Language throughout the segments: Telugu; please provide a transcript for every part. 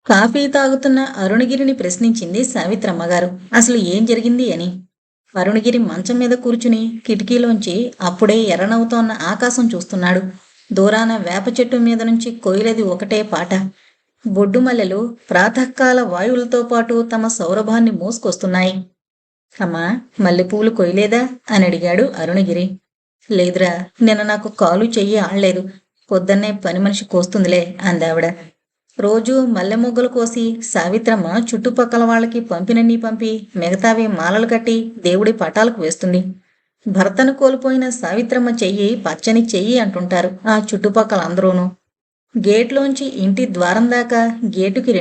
కాఫీ తాగుతున్న అరుణగిరిని ప్రశ్నించింది సావిత్రమ్మగారు. అసలు ఏం జరిగింది అని. అరుణగిరి మంచం మీద కూర్చుని కిటికీలోంచి అప్పుడే ఎర్రనవుతోన్న ఆకాశం చూస్తున్నాడు. దూరాన వేప చెట్టు మీద నుంచి కోయిలది ఒకటే పాట. బొడ్డుమల్లెలు ప్రాతకాల వాయువులతో పాటు తమ సౌరభాన్ని మోసుకొస్తున్నాయి. అమ్మా, మల్లెపూలు కొయ్యలేదా అని అడిగాడు అరుణగిరి. లేదురా, నిన్న నాకు కాలు చెయ్యి ఆడలేదు. పొద్దున్నే పని మనిషి కోస్తుందిలే అందావిడ. రోజూ మల్లె మొగ్గలు కోసి సావిత్రమ్మ చుట్టుపక్కల వాళ్ళకి పంపినన్నీ పంపి మిగతావి మాలలు కట్టి దేవుడి పటాలకు వేస్తుంది. భర్తను కోల్పోయిన సావిత్రమ్మ చెయ్యి పచ్చని చెయ్యి అంటుంటారు ఆ చుట్టుపక్కల అందరూను. గేట్లోంచి ఇంటి ద్వారం దాకా గేటుకి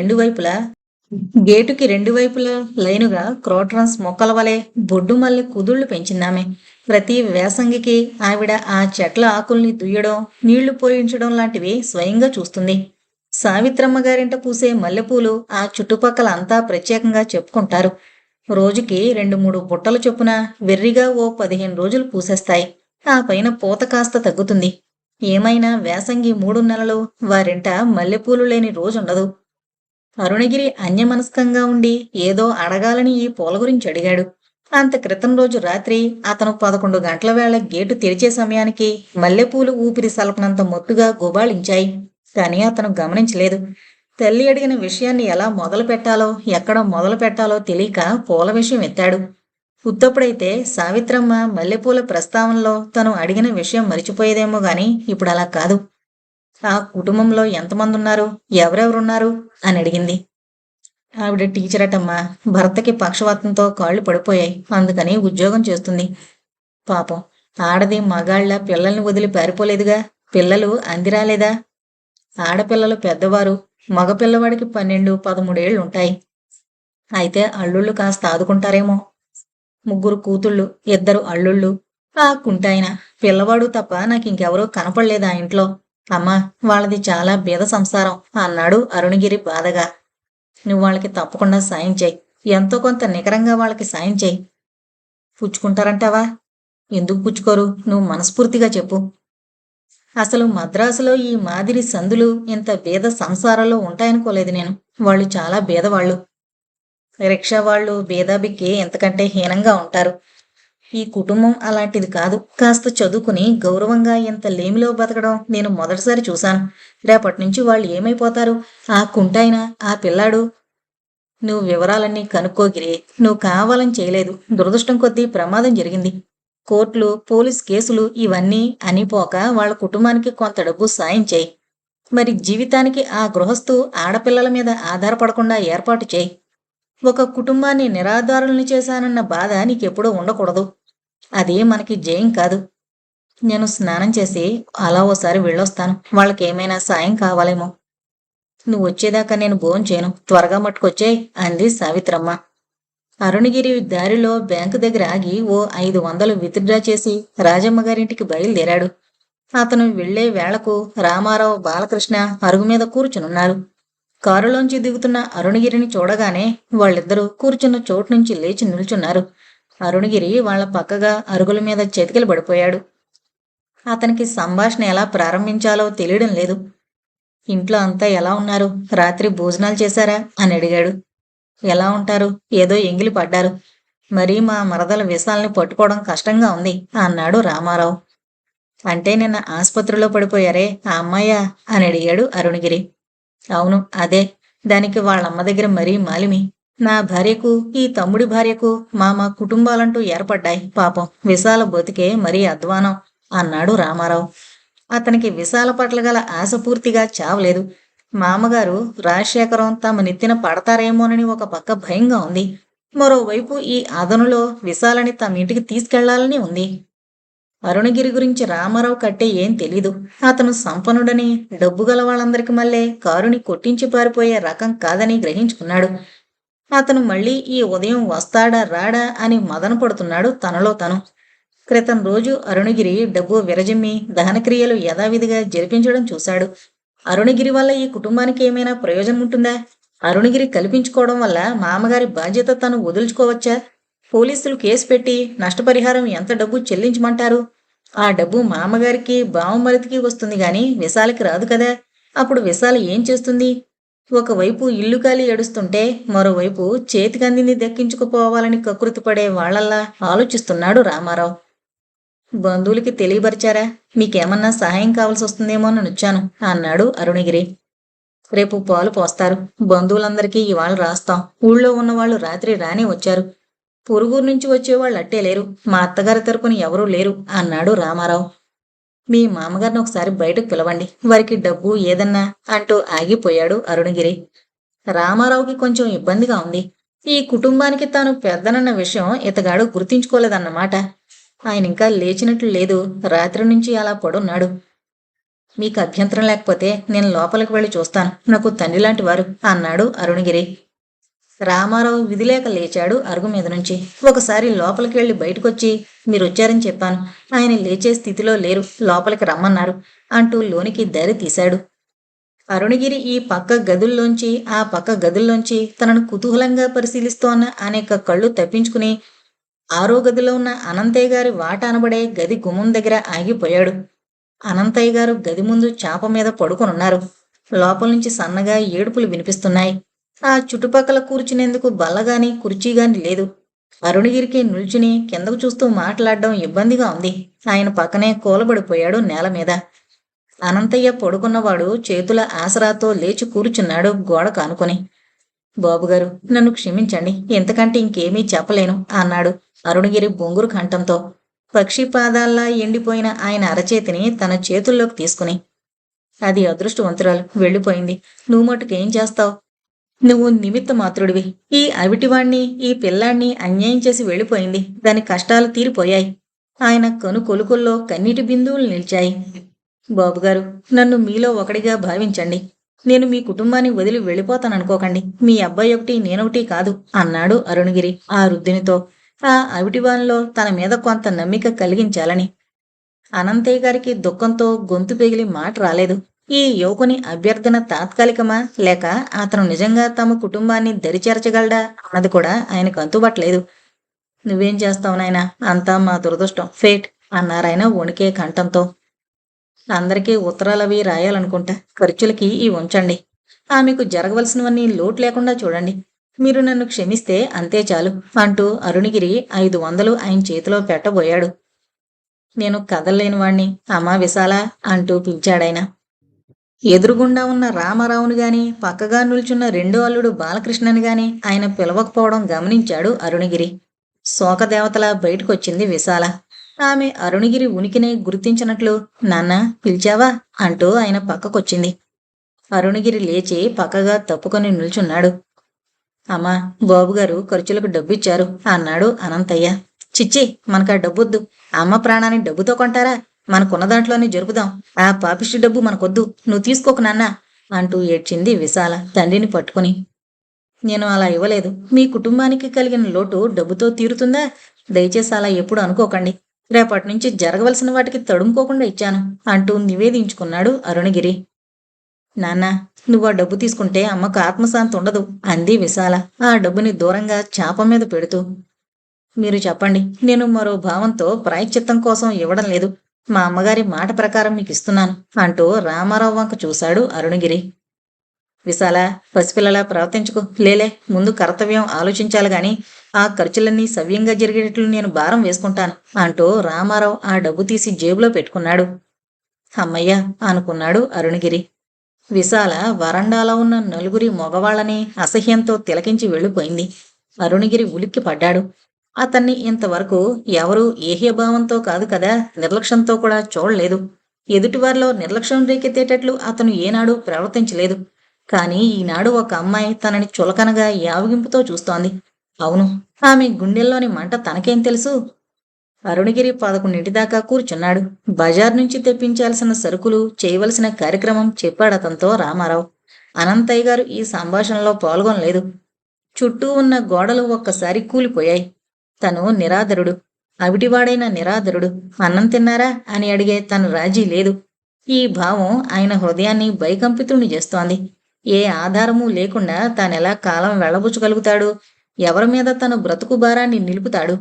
రెండు వైపులా లైనుగా క్రోట్రన్స్ మొక్కల వలె బొడ్డు మల్లె కుదుళ్లు పెంచిందామె. ప్రతి వేసంగికి ఆవిడ ఆ చెట్ల ఆకుల్ని దుయ్యడం, నీళ్లు పోయించడం లాంటివి స్వయంగా చూస్తుంది. సావిత్రమ్మ గారింట పూసే మల్లెపూలు ఆ చుట్టుపక్కల అంతా ప్రత్యేకంగా చెప్పుకుంటారు. రోజుకి 2-3 బుట్టల చొప్పున వెర్రిగా ఓ 15 రోజులు పూసేస్తాయి. ఆ పైన పూత కాస్త తగ్గుతుంది. ఏమైనా వేసంగి 3 నెలలు వారింట మల్లెపూలు లేని రోజుండదు. అరుణగిరి అన్యమనస్కంగా ఉండి ఏదో అడగాలని ఈ పూల గురించి అడిగాడు. అంత క్రితం రోజు రాత్రి అతను 11 గంటల వేళ గేటు తెరిచే సమయానికి మల్లెపూలు ఊపిరి సలపనంత మొత్తుగా గుబాళించాయి. కానీ అతను గమనించలేదు. తల్లి అడిగిన విషయాన్ని ఎలా మొదలు పెట్టాలో, ఎక్కడ మొదలు పెట్టాలో తెలియక పూల విషయం ఎత్తాడు. ఉత్తప్పుడైతే సావిత్రమ్మ మల్లెపూల ప్రస్తావనలో తను అడిగిన విషయం మరిచిపోయేదేమో గాని ఇప్పుడు అలా కాదు. ఆ కుటుంబంలో ఎంతమంది ఉన్నారు, ఎవరెవరున్నారు అని అడిగింది. ఆవిడ టీచరటమ్మా. భర్తకి పక్షవాతంతో కాళ్ళు పడిపోయాయి. అందుకని ఉద్యోగం చేస్తుంది. పాపం, ఆడది మగాళ్ళ పిల్లల్ని వదిలి పారిపోలేదుగా. పిల్లలు అందిరాలేదా? ఆడపిల్లలు పెద్దవారు. మగపిల్లవాడికి 12-13 ఏళ్లుంటాయి. అయితే అల్లుళ్ళు కాస్త ఆదుకుంటారేమో. 3 కూతుళ్ళు, 2 అల్లుళ్ళు. ఆ కుంటాయన పిల్లవాడు తప్ప నాకింకెవరూ కనపడలేదు ఆ ఇంట్లో. అమ్మా, వాళ్ళది చాలా బీద సంసారం అన్నాడు అరుణగిరి బాధగా. నువ్వు వాళ్ళకి తప్పకుండా సాయం చేయి. ఎంతో కొంత నికరంగా వాళ్ళకి సాయం చేయి. పుచ్చుకుంటారంటావా? ఎందుకు పుచ్చుకోరు? నువ్వు మనస్ఫూర్తిగా చెప్పు. అసలు మద్రాసులో ఈ మాదిరి సందులు ఇంత బీద సంసారాల్లో ఉంటాయనుకోలేదు నేను. వాళ్ళు చాలా బీదవాళ్ళు. రిక్షా వాళ్ళు బీదాబిక్కి ఎంతకంటే హీనంగా ఉంటారు. ఈ కుటుంబం అలాంటిది కాదు. కాస్త చదువుకుని గౌరవంగా ఇంత లేమిలో బతకడం నేను మొదటిసారి చూశాను. రేపటి నుంచి వాళ్ళు ఏమైపోతారు? ఆ కుంటాయన, ఆ పిల్లాడు. నువ్వు వివరాలన్నీ కనుక్కోగిరి. నువ్వు కావాలని చేయలేదు. దురదృష్టం కొద్దీ ప్రమాదం జరిగింది. కోర్టులు, పోలీస్ కేసులు ఇవన్నీ అనిపోక వాళ్ళ కుటుంబానికి కొంత డబ్బు సాయం చేయి. మరి జీవితానికి ఆ గృహస్థు ఆడపిల్లల మీద ఆధారపడకుండా ఏర్పాటు చేయి. ఒక కుటుంబాన్ని నిరాధారుల్ని చేశానన్న బాధ నీకెప్పుడూ ఉండకూడదు. అది మనకి జయం కాదు. నేను స్నానం చేసి అలా ఓసారి వెళ్ళొస్తాను. వాళ్ళకేమైనా సాయం కావాలేమో. నువ్వు వచ్చేదాకా నేను భోంచేయను. త్వరగా మట్టుకొచ్చేయ్ అంది సావిత్రమ్మ. అరుణగిరి దారిలో బ్యాంకు దగ్గర ఆగి ఓ 500 విత్డ్రా చేసి రాజమ్మ గారింటికి బయలుదేరాడు. అతను వెళ్లే వేళకు రామారావు, బాలకృష్ణ అరుగు మీద కూర్చునున్నారు. కారులోంచి దిగుతున్న అరుణగిరిని చూడగానే వాళ్ళిద్దరూ కూర్చున్న చోటు నుంచి లేచి నిల్చున్నారు. అరుణగిరి వాళ్ల పక్కగా అరుగుల మీద చెతికిలు పడిపోయాడు. అతనికి సంభాషణ ఎలా ప్రారంభించాలో తెలియడం లేదు. ఇంట్లో అంతా ఎలా ఉన్నారు? రాత్రి భోజనాలు చేశారా అని అడిగాడు. ఎలా ఉంటారు? ఏదో ఎంగిలి పడ్డారు. మరీ మా మరదల విషాల్ని పట్టుకోవడం కష్టంగా ఉంది అన్నాడు రామారావు. అంటే నిన్న ఆసుపత్రిలో పడిపోయారే ఆ అమ్మాయ్యా అని అడిగాడు అరుణగిరి. అవును, అదే. దానికి వాళ్ళమ్మ దగ్గర మరీ మాలిమి. నా భార్యకు, ఈ తమ్ముడి భార్యకు మా కుటుంబాలంటూ ఏర్పడ్డాయి. పాపం విశాల బతికే మరీ అధ్వానం అన్నాడు రామారావు. అతనికి విశాల పట్ల గల ఆశ పూర్తిగా చావలేదు. మామగారు రాజశేఖరం తమ నెత్తిన పడతారేమోనని ఒక పక్క భయంగా ఉంది. మరోవైపు ఈ అదనులో విశాలని తమ ఇంటికి తీసుకెళ్లాలని ఉంది. అరుణగిరి గురించి రామారావు కట్టే ఏం తెలీదు. అతను సంపన్నుడని, డబ్బు గల వాళ్ళందరికి మళ్ళీ కారుని కొట్టించి పారిపోయే రకం కాదని గ్రహించుకున్నాడు. అతను మళ్ళీ ఈ ఉదయం వస్తాడా రాడా అని మదన పడుతున్నాడు తనలో తను. క్రితం రోజు అరుణగిరి డబ్బు విరజిమ్మి దహనక్రియలు యథావిధిగా జరిపించడం చూశాడు. అరుణగిరి వల్ల ఈ కుటుంబానికి ఏమైనా ప్రయోజనం ఉంటుందా? అరుణగిరి కల్పించుకోవడం వల్ల మామగారి బాధ్యత తను వదులుచుకోవచ్చా? పోలీసులు కేసు పెట్టి నష్టపరిహారం ఎంత డబ్బు చెల్లించమంటారు? ఆ డబ్బు మామగారికి, బావమరిదికి వస్తుంది గాని విశాలకి రాదు కదా. అప్పుడు విశాల ఏం చేస్తుంది? ఒకవైపు ఇల్లు కాలి ఏడుస్తుంటే మరోవైపు చేతికందింది దక్కించుకుపోవాలని కకృతిపడే వాళ్లల్లా ఆలోచిస్తున్నాడు రామారావు. బంధువులకి తెలియపరిచారా? మీకేమన్నా సహాయం కావాల్సి వస్తుందేమోనని వచ్చాను అన్నాడు అరుణగిరి. రేపు పాలు పోస్తారు. బంధువులందరికీ ఇవాళ రాస్తాం. ఊళ్ళో ఉన్నవాళ్లు రాత్రి రానే వచ్చారు. పొరుగురు నుంచి వచ్చేవాళ్ళు అట్టే లేరు. మా అత్తగారి తరపున ఎవరూ లేరు అన్నాడు రామారావు. మీ మామగారిని ఒకసారి బయటకు పిలవండి. వారికి డబ్బు ఏదన్నా అంటూ ఆగిపోయాడు అరుణగిరి. రామారావుకి కొంచెం ఇబ్బందిగా ఉంది. ఈ కుటుంబానికి తాను పెద్దనన్న విషయం ఇతగాడు గుర్తించుకోలేదన్నమాట. ఆయన ఇంకా లేచినట్లు లేదు. రాత్రి నుంచి అలా పడున్నాడు. మీకు అభ్యంతరం లేకపోతే నేను లోపలికి వెళ్ళి చూస్తాను. నాకు తండ్రిలాంటి వారు అన్నాడు అరుణగిరి. రామారావు విధిలేక లేచాడు అరుగు మీద నుంచి. ఒకసారి లోపలికి వెళ్లి బయటకొచ్చి మీరొచ్చారని చెప్పాను. ఆయన లేచే స్థితిలో లేరు. లోపలికి రమ్మన్నారు అంటూ లోనికి దారి తీశాడు. అరుణగిరి ఈ పక్క గదుల్లోంచి ఆ పక్క గదుల్లోంచి తనను కుతూహలంగా పరిశీలిస్తోన్న అనేక కళ్ళు తప్పించుకుని ఆరో గదిలో ఉన్న అనంతయ్య గారి వాట అనబడే గది గుమ్మం దగ్గర ఆగిపోయాడు. అనంతయ్య గారు గది ముందు చాప మీద పడుకొనున్నారు. లోపల నుంచి సన్నగా ఏడుపులు వినిపిస్తున్నాయి. ఆ చుట్టుపక్కల కూర్చునేందుకు బల్లగాని కుర్చీగాని లేదు. అరుణగిరికి నిల్చుని కిందకు చూస్తూ మాట్లాడడం ఇబ్బందిగా ఉంది. ఆయన పక్కనే కూలబడిపోయాడు నేల మీద. అనంతయ్య పడుకున్నవాడు చేతుల ఆసరాతో లేచి కూర్చున్నాడు గోడ కానుకొని. బాబుగారు, నన్ను క్షమించండి. ఎంతకంటే ఇంకేమీ చెప్పలేను అన్నాడు అరుణగిరి బొంగురు కంఠంతో. పక్షి పాదాల్లా ఎండిపోయిన ఆయన అరచేతిని తన చేతుల్లోకి తీసుకుని. అది అదృష్టవంతురాలు, వెళ్ళిపోయింది. నువ్వు మటుకేం చేస్తావు? నువ్వు నిమిత్త మాత్రుడివి. ఈ అవిటివాణ్ణి ఈ పిల్లాణ్ణి అన్యాయం చేసి వెళ్ళిపోయింది. దాని కష్టాలు తీరిపోయాయి. ఆయన కొలుకుల్లో కన్నీటి బిందువులు నిలిచాయి. బాబుగారు, నన్ను మీలో ఒకడిగా భావించండి. నేను మీ కుటుంబాన్ని వదిలి వెళ్ళిపోతాననుకోకండి. మీ అబ్బాయి ఒకటి నేనొకటి కాదు అన్నాడు అరుణగిరి ఆ వృద్ధునితో. ఆ అవిటివానిలో తన మీద కొంత నమ్మిక కలిగించాలని. అనంతయ్య గారికి దుఃఖంతో గొంతు పెగిలి మాట రాలేదు. ఈ యువకుని అభ్యర్థన తాత్కాలికమా, లేక అతను నిజంగా తమ కుటుంబాన్ని దరిచేర్చగలడా అన్నది కూడా ఆయనకు అంతుబట్టలేదు. నువ్వేం చేస్తావు నాయనా, అంతా మా దురదృష్టం, ఫేట్ అన్నారాయన వణికే కంఠంతో. అందరికీ ఉత్తరాలవి రాయాలనుకుంటా. ఖర్చులకి ఈ ఉంచండి. ఆమెకు జరగవలసినవన్నీ లోటు లేకుండా చూడండి. మీరు నన్ను క్షమిస్తే అంతే చాలు అంటూ అరుణగిరి 500 ఆయన చేతిలో పెట్టబోయాడు. నేను కదల్లేనివాణ్ణి, అమ్మా విశాల అంటూ పిలిచాడాయన. ఎదురుగుండా ఉన్న రామారావుని గాని, పక్కగా నిల్చున్న రెండో అల్లుడు బాలకృష్ణని గాని ఆయన పిలవకపోవడం గమనించాడు అరుణగిరి. శోకదేవతలా బయటకొచ్చింది విశాల. ఆమె అరుణగిరి ఉనికినే గుర్తించినట్లు, నాన్న పిలిచావా అంటూ ఆయన పక్కకొచ్చింది. అరుణగిరి లేచి పక్కగా తప్పుకొని నిల్చున్నాడు. అమ్మా, బాబుగారు ఖర్చులకు డబ్బిచ్చారు అన్నాడు అనంతయ్య. చిచ్చి, మనకా డబ్బొద్దు. అమ్మ ప్రాణాన్ని డబ్బుతో కొంటారా? మనకున్న దాంట్లోనే జరుపుదాం. ఆ పాపిష్టి డబ్బు మనకొద్దు. నువ్వు తీసుకోకు నాన్నా అంటూ ఏడ్చింది విశాల తండ్రిని పట్టుకుని. నేను అలా ఇవ్వలేదు. మీ కుటుంబానికి కలిగిన లోటు డబ్బుతో తీరుతుందా? దయచేసి అలా ఎప్పుడు అనుకోకండి. రేపటి నుంచి జరగవలసిన వాటికి తడుముకోకుండా ఇచ్చాను అంటూ నివేదించుకున్నాడు అరుణగిరి. నాన్న, నువ్వు ఆ డబ్బు తీసుకుంటే అమ్మకు ఆత్మశాంతి ఉండదు అంది విశాల ఆ డబ్బుని దూరంగా చాప మీద పెడుతూ. మీరు చెప్పండి. నేను మరో భావంతో ప్రాయశ్చిత్తం కోసం ఇవ్వడం లేదు. మా అమ్మగారి మాట ప్రకారం మీకు ఇస్తున్నాను అంటూ రామారావు వంక చూశాడు అరుణగిరి. విశాల, పసిపిల్లలా ప్రవర్తించుకో. లేలే, ముందు కర్తవ్యం ఆలోచించాలి గాని ఆ ఖర్చులన్నీ సవ్యంగా జరిగేటట్లు నేను భారం వేసుకుంటాను అంటూ రామారావు ఆ డబ్బు తీసి జేబులో పెట్టుకున్నాడు. అమ్మయ్య అనుకున్నాడు అరుణగిరి. విశాల వరండాలో ఉన్న నలుగురి మగవాళ్లని అసహ్యంతో తిలకించి వెళ్ళిపోయింది. అరుణగిరి ఉలిక్కి పడ్డాడు. అతన్ని ఇంతవరకు ఎవరూ ఏహ్యభావంతో కాదు కదా, నిర్లక్ష్యంతో కూడా చూడలేదు. ఎదుటివారిలో నిర్లక్ష్యం రేకెత్తేటట్లు అతను ఏనాడు ప్రవర్తించలేదు. కాని ఈనాడు ఒక అమ్మాయి తనని చులకనగా యావగింపుతో చూస్తోంది. అవును, ఆమె గుండెల్లోని మంట తనకేం తెలుసు? అరుణగిరి 11 దాకా కూర్చున్నాడు. బజార్ నుంచి తెప్పించాల్సిన సరుకులు, చేయవలసిన కార్యక్రమం చెప్పాడతంతో రామారావు. అనంతయ్య గారు ఈ సంభాషణలో పాల్గొనలేదు. చుట్టూ ఉన్న గోడలు ఒక్కసారి కూలిపోయాయి. తను నిరాదరుడు, అవిటివాడైన నిరాదరుడు. అన్నం తిన్నారా అని అడిగే తను రాజీ లేదు. ఈ భావం ఆయన హృదయాన్ని భయకంపితుణ్ణి చేస్తోంది. ఏ ఆధారమూ లేకుండా తానెలా కాలం వెళ్ళబుచ్చగలుగుతాడు? ఎవరి మీద తన బ్రతుకు భారాన్ని నిలుపుతాడు?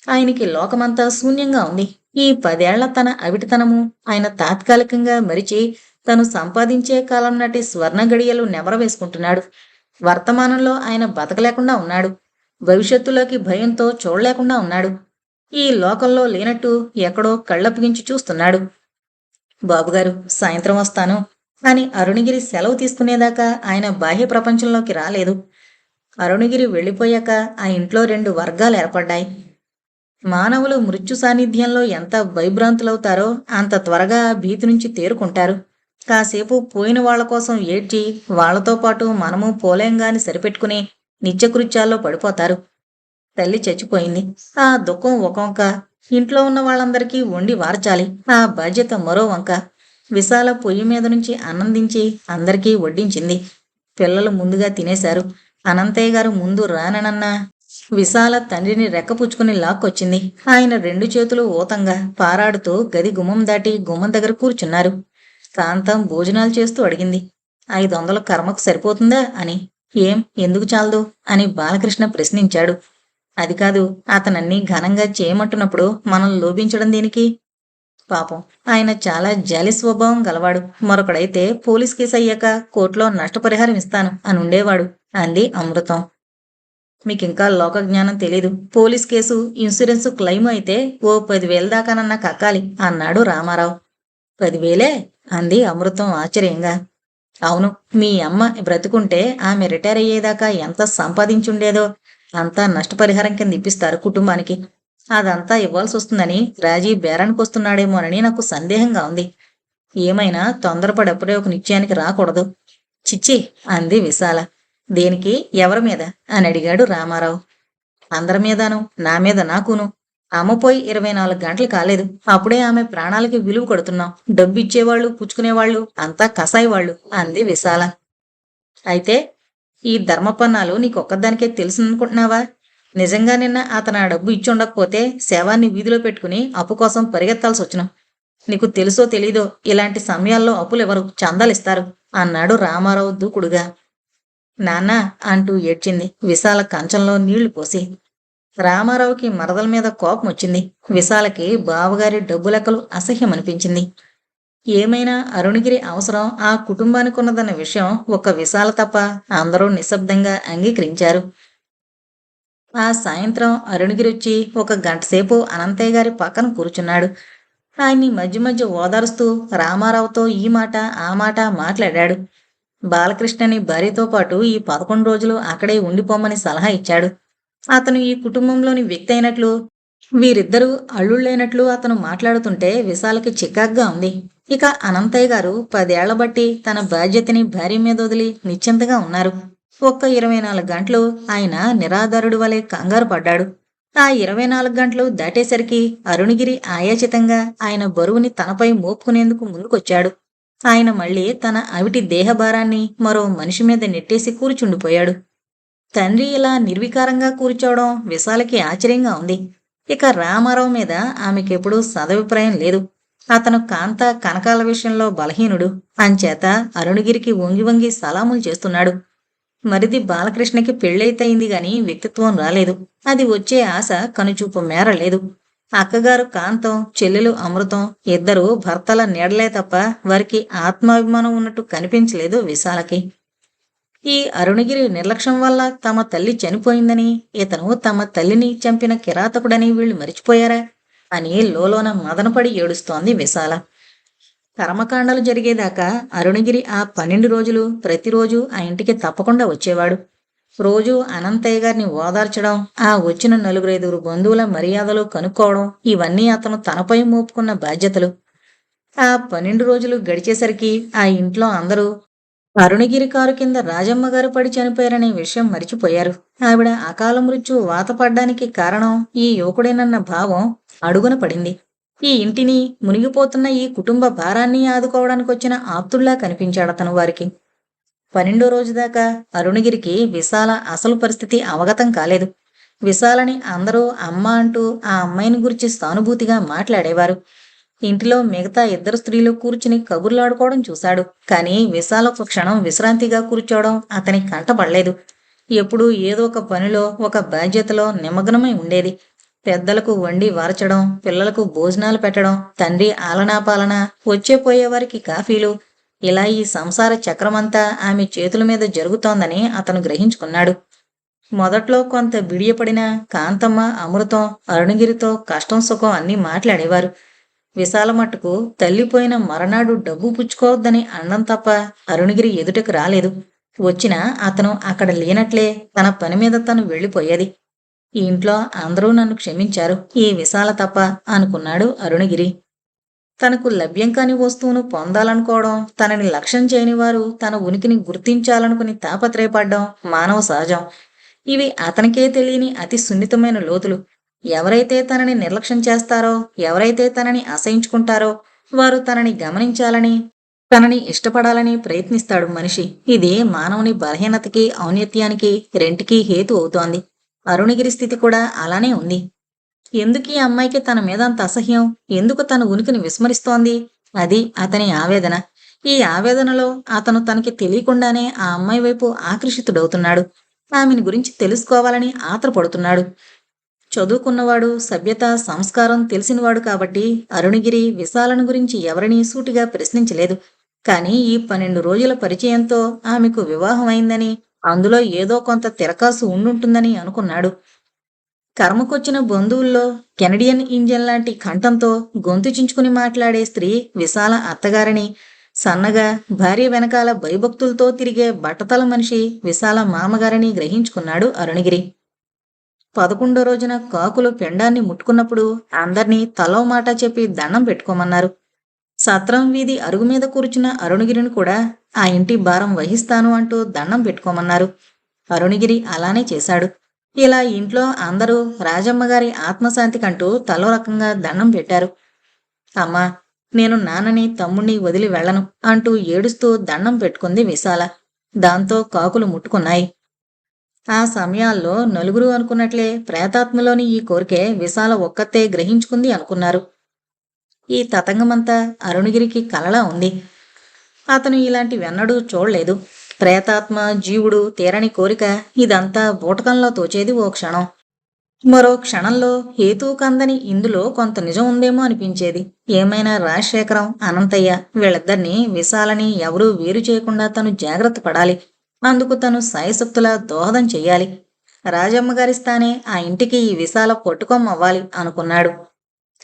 ఆయనకి లోకమంతా శూన్యంగా ఉంది. ఈ 10 ఏళ్ల తన అవిటితనము ఆయన తాత్కాలికంగా మరిచి తను సంపాదించే కాలం నాటి స్వర్ణ గడియలు నెమర వేసుకుంటున్నాడు. వర్తమానంలో ఆయన బతకలేకుండా ఉన్నాడు. భవిష్యత్తులోకి భయంతో చూడలేకుండా ఉన్నాడు. ఈ లోకంలో లేనట్టు ఎక్కడో కళ్ళప్పగించి చూస్తున్నాడు. బాబుగారు, సాయంత్రం వస్తాను అని అరుణగిరి సెలవు తీసుకునేదాకా ఆయన బాహ్య ప్రపంచంలోకి రాలేదు. అరుణగిరి వెళ్ళిపోయాక ఆ ఇంట్లో 2 వర్గాలు ఏర్పడ్డాయి. మానవులు మృత్యు సాన్నిధ్యంలో ఎంత భయభ్రాంతులవుతారో అంత త్వరగా భీతి నుంచి తేరుకుంటారు. కాసేపు పోయిన వాళ్ల కోసం ఏడ్చి వాళ్లతో పాటు మనము పోలేంగాని సరిపెట్టుకుని నిత్యకృత్యాల్లో పడిపోతారు. తల్లి చచ్చిపోయింది. ఆ దుఃఖం ఒక వంక, ఇంట్లో ఉన్న వాళ్ళందరికీ వండి వార్చాలి. ఆ బాధ్యత మరో వంక. విశాల పొయ్యి మీద నుంచి అన్నం దించి అందరికీ వడ్డించింది. పిల్లలు ముందుగా తినేశారు. అనంతయ్య గారు ముందు రాననన్నా విశాల తండ్రిని రెక్కపుచ్చుకుని లాక్కొచ్చింది. ఆయన 2 చేతులు ఊతంగా పారాడుతూ గది గుమ్మం దాటి గుమ్మం దగ్గర కూర్చున్నారు. కాంతం భోజనాలు చేస్తూ అడిగింది, 500 కర్మకు సరిపోతుందా అని. ఏం, ఎందుకు చాలదు అని బాలకృష్ణ ప్రశ్నించాడు. అది కాదు, అతనన్నీ ఘనంగా చేయమంటున్నప్పుడు మనం లోభించడం దేనికి? పాపం, ఆయన చాలా జాలి స్వభావం గలవాడు. మరొకడైతే పోలీస్ కేసు అయ్యాక కోర్టులో నష్టపరిహారం ఇస్తాను అని ఉండేవాడు అంది అమృతం. మీకింకా లోక జ్ఞానం తెలీదు. పోలీస్ కేసు, ఇన్సూరెన్స్ క్లెయిమ్ అయితే ఓ 10,000 దాకానన్నా కక్కాలి అన్నాడు రామారావు. 10,000 అంది అమృతం ఆశ్చర్యంగా. అవును, మీ అమ్మ బ్రతుకుంటే ఆమె రిటైర్ అయ్యేదాకా ఎంత సంపాదించుండేదో అంతా నష్టపరిహారం కింద ఇప్పిస్తారు కుటుంబానికి. అదంతా ఇవ్వాల్సి వస్తుందని రాజీ బేరానికి వస్తున్నాడేమోనని నాకు సందేహంగా ఉంది. ఏమైనా తొందరపడి అప్పుడే ఒక నిశ్చయానికి రాకూడదు. చిచ్చి అంది విశాల. దేనికి, ఎవరి మీద అని అడిగాడు రామారావు. అందరి మీదాను, నా మీద నాకును. అమ్మ పోయి 24 గంటలు కాలేదు. అప్పుడే ఆమె ప్రాణాలకి విలువ కొడుతున్నాం. డబ్బు ఇచ్చేవాళ్ళు, పుచ్చుకునేవాళ్ళు అంతా కసాయి వాళ్ళు అంది విశాల. అయితే ఈ ధర్మపన్నాలు నీకొక్కదానికే తెలుసునుకుంటున్నావా? నిజంగా నిన్న అతను ఆ డబ్బు ఇచ్చి ఉండకపోతే శవాన్ని వీధిలో పెట్టుకుని అప్పు కోసం పరిగెత్తాల్సి వచ్చును. నీకు తెలుసో తెలీదో, ఇలాంటి సమయాల్లో అప్పులెవరు, చందాలిస్తారు అన్నాడు రామారావు దూకుడుగా. నాన్న అంటూ ఏడ్చింది విశాల కంచంలో నీళ్లు పోసి. రామారావుకి మరదల మీద కోపం వచ్చింది. విశాలకి బావగారి డబ్బు లెక్కలు అసహ్యమనిపించింది. ఏమైనా అరుణగిరి అవసరం ఆ కుటుంబానికి ఉన్నదన్న విషయం ఒక్క విశాల తప్ప అందరూ నిశ్శబ్దంగా అంగీకరించారు. ఆ సాయంత్రం అరుణగిరి వచ్చి ఒక గంటసేపు అనంతయ్య గారి పక్కన కూర్చున్నాడు. ఆయన్ని మధ్య మధ్య ఓదారుస్తూ రామారావుతో ఈ మాట ఆ మాట మాట్లాడాడు. బాలకృష్ణని భార్యతో పాటు ఈ 11 రోజులు అక్కడే ఉండిపోమని సలహా ఇచ్చాడు. అతను ఈ కుటుంబంలోని వ్యక్తి అయినట్లు, వీరిద్దరూ అల్లుళ్ళైనట్లు అతను మాట్లాడుతుంటే విశాలకి చికాగ్గా ఉంది. ఇక అనంతయ్య గారు 10 ఏళ్ల బట్టి తన బాధ్యతని భార్య మీద వదిలి నిశ్చింతగా ఉన్నారు. ఒక్క 24 గంటలు ఆయన నిరాధారుడి వలె కంగారు పడ్డాడు. ఆ 24 గంటలు దాటేసరికి అరుణగిరి ఆయాచితంగా ఆయన బరువుని తనపై మోపుకునేందుకు ముందుకొచ్చాడు. ఆయన మళ్ళీ తన అవిటి దేహభారాన్ని మరో మనిషి మీద నెట్టేసి కూర్చుండిపోయాడు. తండ్రి ఇలా నిర్వికారంగా కూర్చోవడం విశాలకి ఆశ్చర్యంగా ఉంది. ఇక రామారావు మీద ఆమెకెప్పుడూ సదభిప్రాయం లేదు. అతను కాంత కనకాల విషయంలో బలహీనుడు. అంచేత అరుణగిరికి వంగి వంగి సలాములు చేస్తున్నాడు. మరిది బాలకృష్ణకి పెళ్ళైతయింది గాని వ్యక్తిత్వం రాలేదు. అది వచ్చే ఆశ కనుచూపు మేరలేదు. అక్కగారు కాంతం, చెల్లెలు అమృతం ఇద్దరూ భర్తల నీడలే తప్ప వారికి ఆత్మాభిమానం ఉన్నట్టు కనిపించలేదు విశాలకి. ఈ అరుణగిరి నిర్లక్ష్యం వల్ల తమ తల్లి చనిపోయిందని, ఇతను తమ తల్లిని చంపిన కిరాతకుడని వీళ్ళు మరిచిపోయారా అని లోలోన మదనపడి ఏడుస్తోంది విశాల. కర్మకాండలు జరిగేదాకా అరుణగిరి ఆ 12 రోజులు ప్రతిరోజు ఆ ఇంటికి తప్పకుండా వచ్చేవాడు. రోజు అనంతయ్య గారిని ఓదార్చడం, ఆ వచ్చిన 4-5 బంధువుల మర్యాదలు కనుక్కోవడం, ఇవన్నీ అతను తనపై మోపుకున్న బాధ్యతలు. ఆ 12 రోజులు గడిచేసరికి ఆ ఇంట్లో అందరూ అరుణగిరి కారు కింద రాజమ్మ గారు పడి చనిపోయారనే విషయం మరిచిపోయారు. ఆవిడ అకాల మృత్యు వాతపడ్డానికి కారణం ఈ యువకుడేనన్న భావం అడుగున పడింది. ఈ ఇంటిని, మునిగిపోతున్న ఈ కుటుంబ భారాన్ని ఆదుకోవడానికి వచ్చిన ఆప్తుల్లా కనిపించాడతను వారికి. 12వ రోజు దాకా అరుణగిరికి విశాల అసలు పరిస్థితి అవగతం కాలేదు. విశాలని అందరూ అమ్మ అంటూ ఆ అమ్మాయిని గురించి సానుభూతిగా మాట్లాడేవారు. ఇంటిలో మిగతా 2 స్త్రీలు కూర్చుని కబుర్లాడుకోవడం చూశాడు. కానీ విశాల ఒక క్షణం విశ్రాంతిగా కూర్చోవడం అతని కంటపడలేదు. ఎప్పుడూ ఏదో ఒక పనిలో, ఒక బాధ్యతలో నిమగ్నమై ఉండేది. పెద్దలకు వండి వార్చడం, పిల్లలకు భోజనాలు పెట్టడం, తండ్రి ఆలనాపాలన, వచ్చే పోయేవారికి కాఫీలు, ఇలా ఈ సంసార చక్రమంతా ఆమె చేతుల మీద జరుగుతోందని అతను గ్రహించుకున్నాడు. మొదట్లో కొంత బిడియపడిన కాంతమ్మ, అమృతం అరుణగిరితో కష్టం సుఖం అన్నీ మాట్లాడేవారు. విశాల మట్టుకు తల్లిపోయిన మరనాడు డబ్బు పుచ్చుకోవద్దని అనడం తప్ప అరుణగిరి ఎదుటకు రాలేదు. వచ్చినా అతను అక్కడ లేనట్లే తన పని మీద తను వెళ్ళిపోయేది. ఈ ఇంట్లో అందరూ నన్ను క్షమించారు, ఈ విశాల తప్ప అనుకున్నాడు అరుణగిరి. తనకు లభ్యం కాని వస్తువును పొందాలనుకోవడం, తనని లక్ష్యం చేయని వారు తన ఉనికిని గుర్తించాలనుకుని తాపత్రయపడ్డం మానవ సహజం. ఇవి అతనికే తెలియని అతి సున్నితమైన లోతులు. ఎవరైతే తనని నిర్లక్ష్యం చేస్తారో, ఎవరైతే తనని అసహించుకుంటారో వారు తనని గమనించాలని, తనని ఇష్టపడాలని ప్రయత్నిస్తాడు మనిషి. ఇది మానవుని బలహీనతకి, ఔన్నత్యానికి రెంటికి హేతు అవుతోంది. అరుణగిరి స్థితి కూడా అలానే ఉంది. ఎందుకు ఈ అమ్మాయికి తన మీద అంత అసహ్యం? ఎందుకు తన ఉనికిని విస్మరిస్తోంది? అది అతని ఆవేదన. ఈ ఆవేదనలో అతను తనకి తెలియకుండానే ఆ అమ్మాయి వైపు ఆకర్షితుడవుతున్నాడు. ఆమెని గురించి తెలుసుకోవాలని ఆత్రపడుతున్నాడు. చదువుకున్నవాడు, సభ్యత, సంస్కారం తెలిసినవాడు కాబట్టి అరుణగిరి విశాలను గురించి ఎవరినీ సూటిగా ప్రశ్నించలేదు. కాని ఈ 12 రోజుల పరిచయంతో ఆమెకు వివాహం అయిందని, అందులో ఏదో కొంత తిరకాసు ఉండుంటుందని అనుకున్నాడు. కర్మకొచ్చిన బంధువుల్లో కెనడియన్ ఇంజన్ లాంటి కంఠంతో గొంతు చించుకుని మాట్లాడే స్త్రీ విశాల అత్తగారిని, సన్నగా భార్య వెనకాల భయభక్తులతో తిరిగే బట్టతల మనిషి విశాల మామగారిని గ్రహించుకున్నాడు అరుణగిరి. 11 రోజున కాకులు పిండాన్ని ముట్టుకున్నప్పుడు అందర్నీ తలో మాట చెప్పి దండం పెట్టుకోమన్నారు. సత్రం వీధి అరుగు మీద కూర్చున్న అరుణగిరిని కూడా ఆ ఇంటి భారం వహిస్తాను అంటూ దండం పెట్టుకోమన్నారు. అరుణగిరి అలానే చేశాడు. ఇలా ఇంట్లో అందరూ రాజమ్మగారి ఆత్మశాంతికంటూ తలో రకంగా దండం పెట్టారు. అమ్మా, నేను నాన్నని తమ్ముణ్ణి వదిలి వెళ్లను అంటూ ఏడుస్తూ దండం పెట్టుకుంది విశాల. దాంతో కాకులు ముట్టుకున్నాయి. ఆ సమయాల్లో నలుగురు అనుకున్నట్లే ప్రేతాత్మలోని ఈ కోరికే విశాల ఒక్కతే గ్రహించుకుంది అనుకున్నారు. ఈ తతంగమంతా అరుణగిరికి కలలా ఉంది. అతను ఇలాంటివెన్నడూ చూడలేదు. ప్రేతాత్మ, జీవుడు, తీరని కోరిక ఇదంతా బూటకంలో తోచేది ఓ క్షణం. మరో క్షణంలో హేతుకందని ఇందులో కొంత నిజం ఉందేమో అనిపించేది. ఏమైనా రాజశేఖరం, అనంతయ్య వీళ్ళిద్దరినీ, విశాలని ఎవరూ వేరు చేయకుండా తను జాగ్రత్త పడాలి. అందుకు తను సాయశక్తులా దోహదం చెయ్యాలి. రాజమ్మగారి స్థానే ఆ ఇంటికి ఈ విశాల పట్టుకొమ్మవ్వాలి అనుకున్నాడు.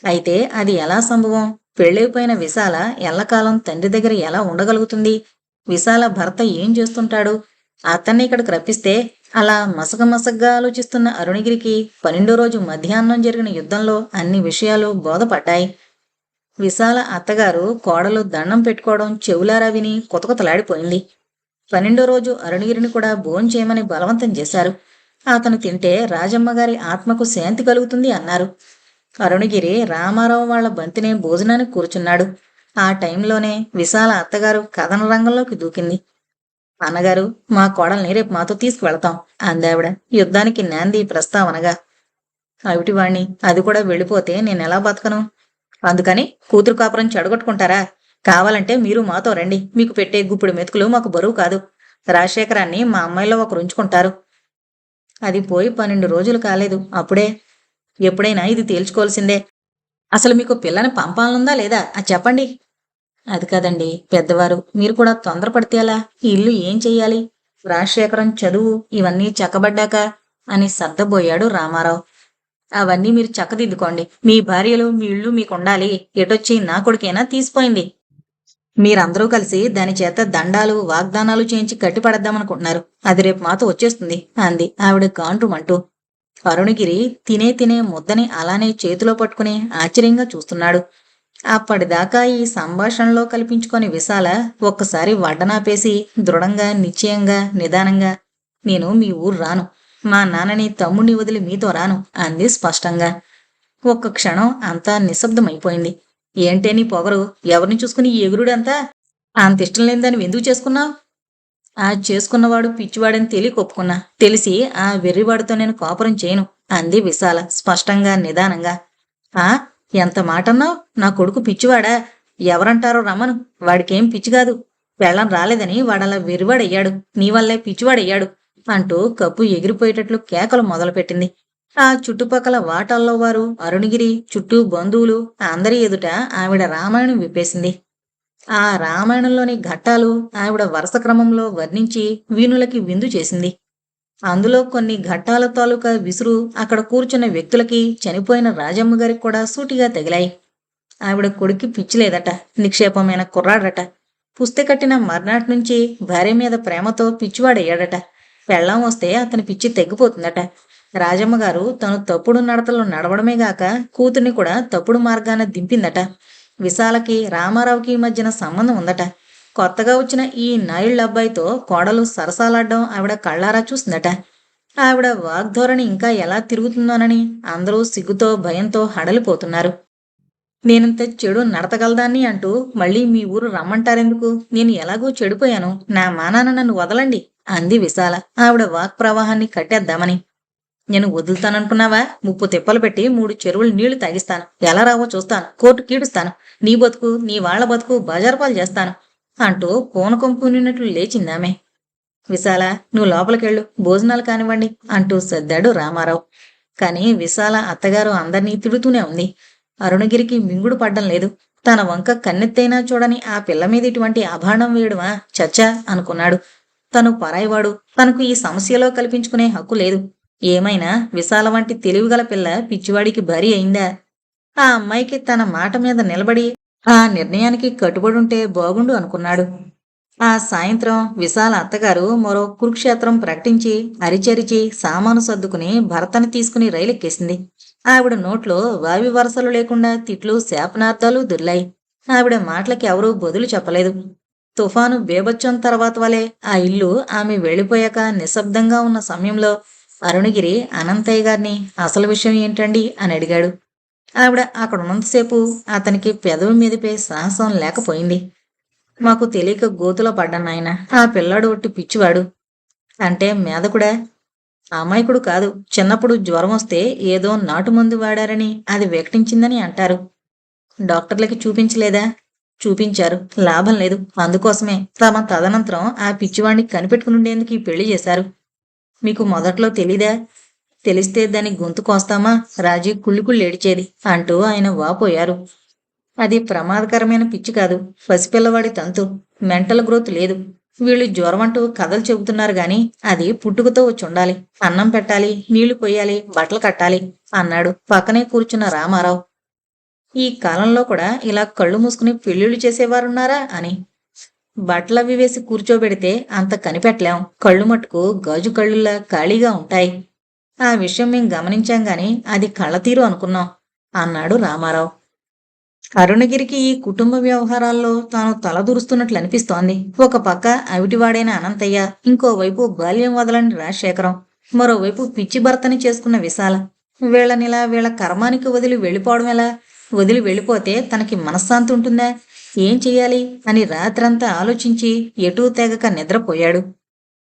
అయితే అది ఎలా సంభవం? పెళ్ళైపోయిన విశాల ఎల్లకాలం తండ్రి దగ్గర ఎలా ఉండగలుగుతుంది? విశాల భర్త ఏం చేస్తుంటాడు? అతన్ని ఇక్కడికి రప్పిస్తే అలా మసగమసగ్గా ఆలోచిస్తున్న అరుణగిరికి 12వ రోజు మధ్యాహ్నం జరిగిన యుద్ధంలో అన్ని విషయాలు బోధపడ్డాయి. విశాల అత్తగారు కోడలు దండం పెట్టుకోవడం చెవులారా విని కుతకుతలాడిపోయింది. 12వ రోజు అరుణగిరిని కూడా భోంచేయమని బలవంతం చేశారు. అతను తింటే రాజమ్మగారి ఆత్మకు శాంతి కలుగుతుంది అన్నారు. అరుణగిరి రామారావు వాళ్ల బంతినే భోజనానికి కూర్చున్నాడు. ఆ టైంలోనే విశాల అత్తగారు కథన రంగంలోకి దూకింది. అన్నగారు, మా కోడల్ని రేపు మాతో తీసుకువెళతాం అందావిడ యుద్ధానికి నాంది ప్రస్తావనగా. అవిటివాణ్ణి, అది కూడా వెళ్ళిపోతే నేనెలా బతకను? అందుకని కూతురు కాపురం చెడగొట్టుకుంటారా? కావాలంటే మీరు మాతో రండి. మీకు పెట్టే గుప్పుడు మెతుకులు మాకు బరువు కాదు. రాజశేఖరాన్ని మా అమ్మాయిలో ఒకరు ఉంచుకుంటారు. అది పోయి 12 రోజులు కాలేదు. అప్పుడే ఎప్పుడైనా ఇది తేల్చుకోవాల్సిందే. అసలు మీకు పిల్లని పంపాలనుందా లేదా అది చెప్పండి. అది కాదండి పెద్దవారు, మీరు కూడా తొందరపడితే అలా? ఈ ఇల్లు ఏం చెయ్యాలి? రాజశేఖరం చదువు ఇవన్నీ చక్కబడ్డాక అని సర్దబోయాడు రామారావు. అవన్నీ మీరు చక్కదిద్దుకోండి. మీ భార్యలు, మీ ఇళ్ళు మీకుండాలి. ఎటొచ్చి నా కొడుకేనా తీసిపోయింది? మీరందరూ కలిసి దాని చేత దండాలు, వాగ్దానాలు చేయించి కట్టిపడద్దామనుకుంటున్నారు. అది రేపు మాతో వచ్చేస్తుంది అంది ఆవిడ గాండ్రుమంటూ. అరుణగిరి తినే ముద్దని అలానే చేతిలో పట్టుకుని ఆశ్చర్యంగా చూస్తున్నాడు. అప్పటిదాకా ఈ సంభాషణలో కల్పించుకొని విశాల ఒక్కసారి వడ్డనాపేసి దృఢంగా, నిశ్చయంగా, నిదానంగా, నేను మీ ఊరు రాను. మా నాన్నని తమ్ముణ్ణి వదిలి మీతో రాను అంది స్పష్టంగా. ఒక్క క్షణం అంతా నిశ్శబ్దమైపోయింది. ఏంటే నీ పొగరు? ఎవరిని చూసుకుని ఈ ఎగురుడంతా? అంత ఇష్టం లేని దాన్ని ఎందుకు చేసుకున్నావు? ఆ చేసుకున్నవాడు పిచ్చివాడని తెలియక ఒప్పుకున్నా. తెలిసి ఆ వెర్రివాడితో నేను కాపురం చేయను అంది విశాల స్పష్టంగా, నిదానంగా. ఆ ఎంత మాటన్నావు? నా కొడుకు పిచ్చివాడా? ఎవరంటారో రమ్మను. వాడికేం పిచ్చికాదు. పెళ్ళం రాలేదని వాడలా వెర్రివాడయ్యాడు. నీ వల్లే పిచ్చివాడయ్యాడు అంటూ కప్పు ఎగిరిపోయేటట్లు కేకలు మొదలుపెట్టింది. ఆ చుట్టుపక్కల వాటాల్లో వారు, అరుణగిరి చుట్టూ బంధువులు అందరి ఎదుట ఆవిడ రామాయణం విప్పేసింది. ఆ రామాయణంలోని ఘట్టాలు ఆవిడ వరుస క్రమంలో వర్ణించి వీణులకి విందు చేసింది. అందులో కొన్ని ఘట్టాల తాలూకా విసురు అక్కడ కూర్చున్న వ్యక్తులకి, చనిపోయిన రాజమ్మ గారికి కూడా సూటిగా తగిలాయి. ఆవిడ కొడుక్కి పిచ్చి లేదట, నిక్షేపమైన కుర్రాడట. పుస్తె కట్టిన మర్నాటి నుంచి భార్య మీద ప్రేమతో పిచ్చివాడయ్యాడట. పెళ్ళాం వస్తే అతని పిచ్చి తగ్గిపోతుందట. రాజమ్మ గారు తను తప్పుడు నడతలు నడవడమే గాక కూతుర్ని కూడా తప్పుడు మార్గాన దింపిందట. విశాలకి రామారావుకి మధ్యన సంబంధం ఉందట. కొత్తగా వచ్చిన ఈ నాయుళ్ళ అబ్బాయితో కోడలు సరసాలాడ్డం ఆవిడ కళ్ళారా చూసిందట. ఆవిడ వాగ్ధోరణి ఇంకా ఎలా తిరుగుతుందోనని అందరూ సిగ్గుతో భయంతో హడలిపోతున్నారు. నేనంత చెడు నడతగలదాన్ని అంటూ మళ్ళీ మీ ఊరు రమ్మంటారెందుకు? నేను ఎలాగూ చెడిపోయాను, నా మానాన నన్ను వదలండి అంది విశాల ఆవిడ వాక్ ప్రవాహాన్ని కట్టేద్దామని. నేను వదులుతాననుకున్నావా? 30 తిప్పలు పెట్టి 3 చెరువులు నీళ్లు తాగిస్తాను. ఎలా రావో చూస్తాను, కోర్టు కీడుస్తాను, నీ బతుకు నీ వాళ్ల బతుకు బజారుపాలు చేస్తాను అంటూ పూనకం పూనినట్లు లేచిందామె. విశాల, నువ్వు లోపలికెళ్ళు, భోజనాలు కానివ్వండి అంటూ సర్దాడు రామారావు. కాని విశాల అత్తగారు అందర్నీ తిడుతూనే ఉంది. అరుణగిరికి మింగుడు పడ్డం లేదు. తన వంక కన్నెత్తైనా చూడని ఆ పిల్ల మీద ఇటువంటి అభాండం వేయడమా చచ్చా అనుకున్నాడు. తను పరాయివాడు, తనకు ఈ సమస్యలో కల్పించుకునే హక్కు లేదు. ఏమైనా విశాల వంటి తెలివిగల పిల్ల పిచ్చివాడికి భారీ అయిందా? ఆ అమ్మాయికి తన మాట మీద నిలబడి ఆ నిర్ణయానికి కట్టుబడుంటే బాగుండు అనుకున్నాడు. ఆ సాయంత్రం విశాల అత్తగారు మరో కురుక్షేత్రం ప్రకటించి అరిచరిచి సామాను సర్దుకుని భర్తని తీసుకుని రైలెక్కేసింది. ఆవిడ నోట్లో వావి వరసలు లేకుండా తిట్లు శాపనార్థాలు దొర్లాయి. ఆవిడ మాటలకి ఎవరూ బదులు చెప్పలేదు. తుఫాను బేబచ్చం తర్వాత వలె ఆ ఇల్లు ఆమె వెళ్ళిపోయాక నిశ్శబ్దంగా ఉన్న సమయంలో అరుణగిరి అనంతయ్య గారిని అసలు విషయం ఏంటండి అని అడిగాడు. ఆవిడ అక్కడున్నంతసేపు అతనికి పెదవి మీదపై సాహసం లేకపోయింది. మాకు తెలియక గోతులో పడ్డానాయన, ఆ పిల్లాడు ఒట్టి పిచ్చివాడు. అంటే మేధకుడా? అమాయకుడు కాదు. చిన్నప్పుడు జ్వరం వస్తే ఏదో నాటుమందు వాడారని అది వికటించిందని అంటారు. డాక్టర్లకి చూపించలేదా? చూపించారు, లాభం లేదు. అందుకోసమే తమ తదనంతరం ఆ పిచ్చివాణ్ణి కనిపెట్టుకునుండేందుకు ఈ పెళ్లి చేశారు. మీకు మొదట్లో తెలీదా? తెలిస్తే దాని గొంతు కోస్తామా? రాజీ కుళ్ళి ఏడిచేది అంటూ ఆయన వాపోయారు. అది ప్రమాదకరమైన పిచ్చి కాదు, పసిపిల్లవాడి తంతు. మెంటల్ గ్రోత్ లేదు. వీళ్ళు జ్వరం అంటూ కథలు చెబుతున్నారు గాని అది పుట్టుకతో వచ్చి ఉండాలి. అన్నం పెట్టాలి, నీళ్లు పొయ్యాలి, బట్టలు కట్టాలి అన్నాడు పక్కనే కూర్చున్న రామారావు. ఈ కాలంలో కూడా ఇలా కళ్ళు మూసుకుని పెళ్లిళ్ళు చేసేవారున్నారా అని. బట్టలవి వేసి కూర్చోబెడితే అంత కనిపెట్టలేం. కళ్ళు మట్టుకు గాజు కళ్ళులా ఖాళీగా ఉంటాయి. ఆ విషయం మేం గమనించాం గాని అది కళ్ళతీరు అనుకున్నాం అన్నాడు రామారావు. అరుణగిరికి ఈ కుటుంబ వ్యవహారాల్లో తాను తలదూరుస్తున్నట్లు అనిపిస్తోంది. ఒక పక్క అవిటివాడైన అనంతయ్య, ఇంకోవైపు బాల్యం వదలని రాజశేఖరం, మరోవైపు పిచ్చి భర్తని చేసుకున్న విశాల. వీళ్ళనిలా వీళ్ళ కర్మానికి వదిలి వెళ్ళిపోవడం ఎలా? వదిలి వెళ్ళిపోతే తనకి మనశ్శాంతి ఉంటుందా? ఏం చెయ్యాలి అని రాత్రంతా ఆలోచించి ఎటూ తెగక నిద్రపోయాడు.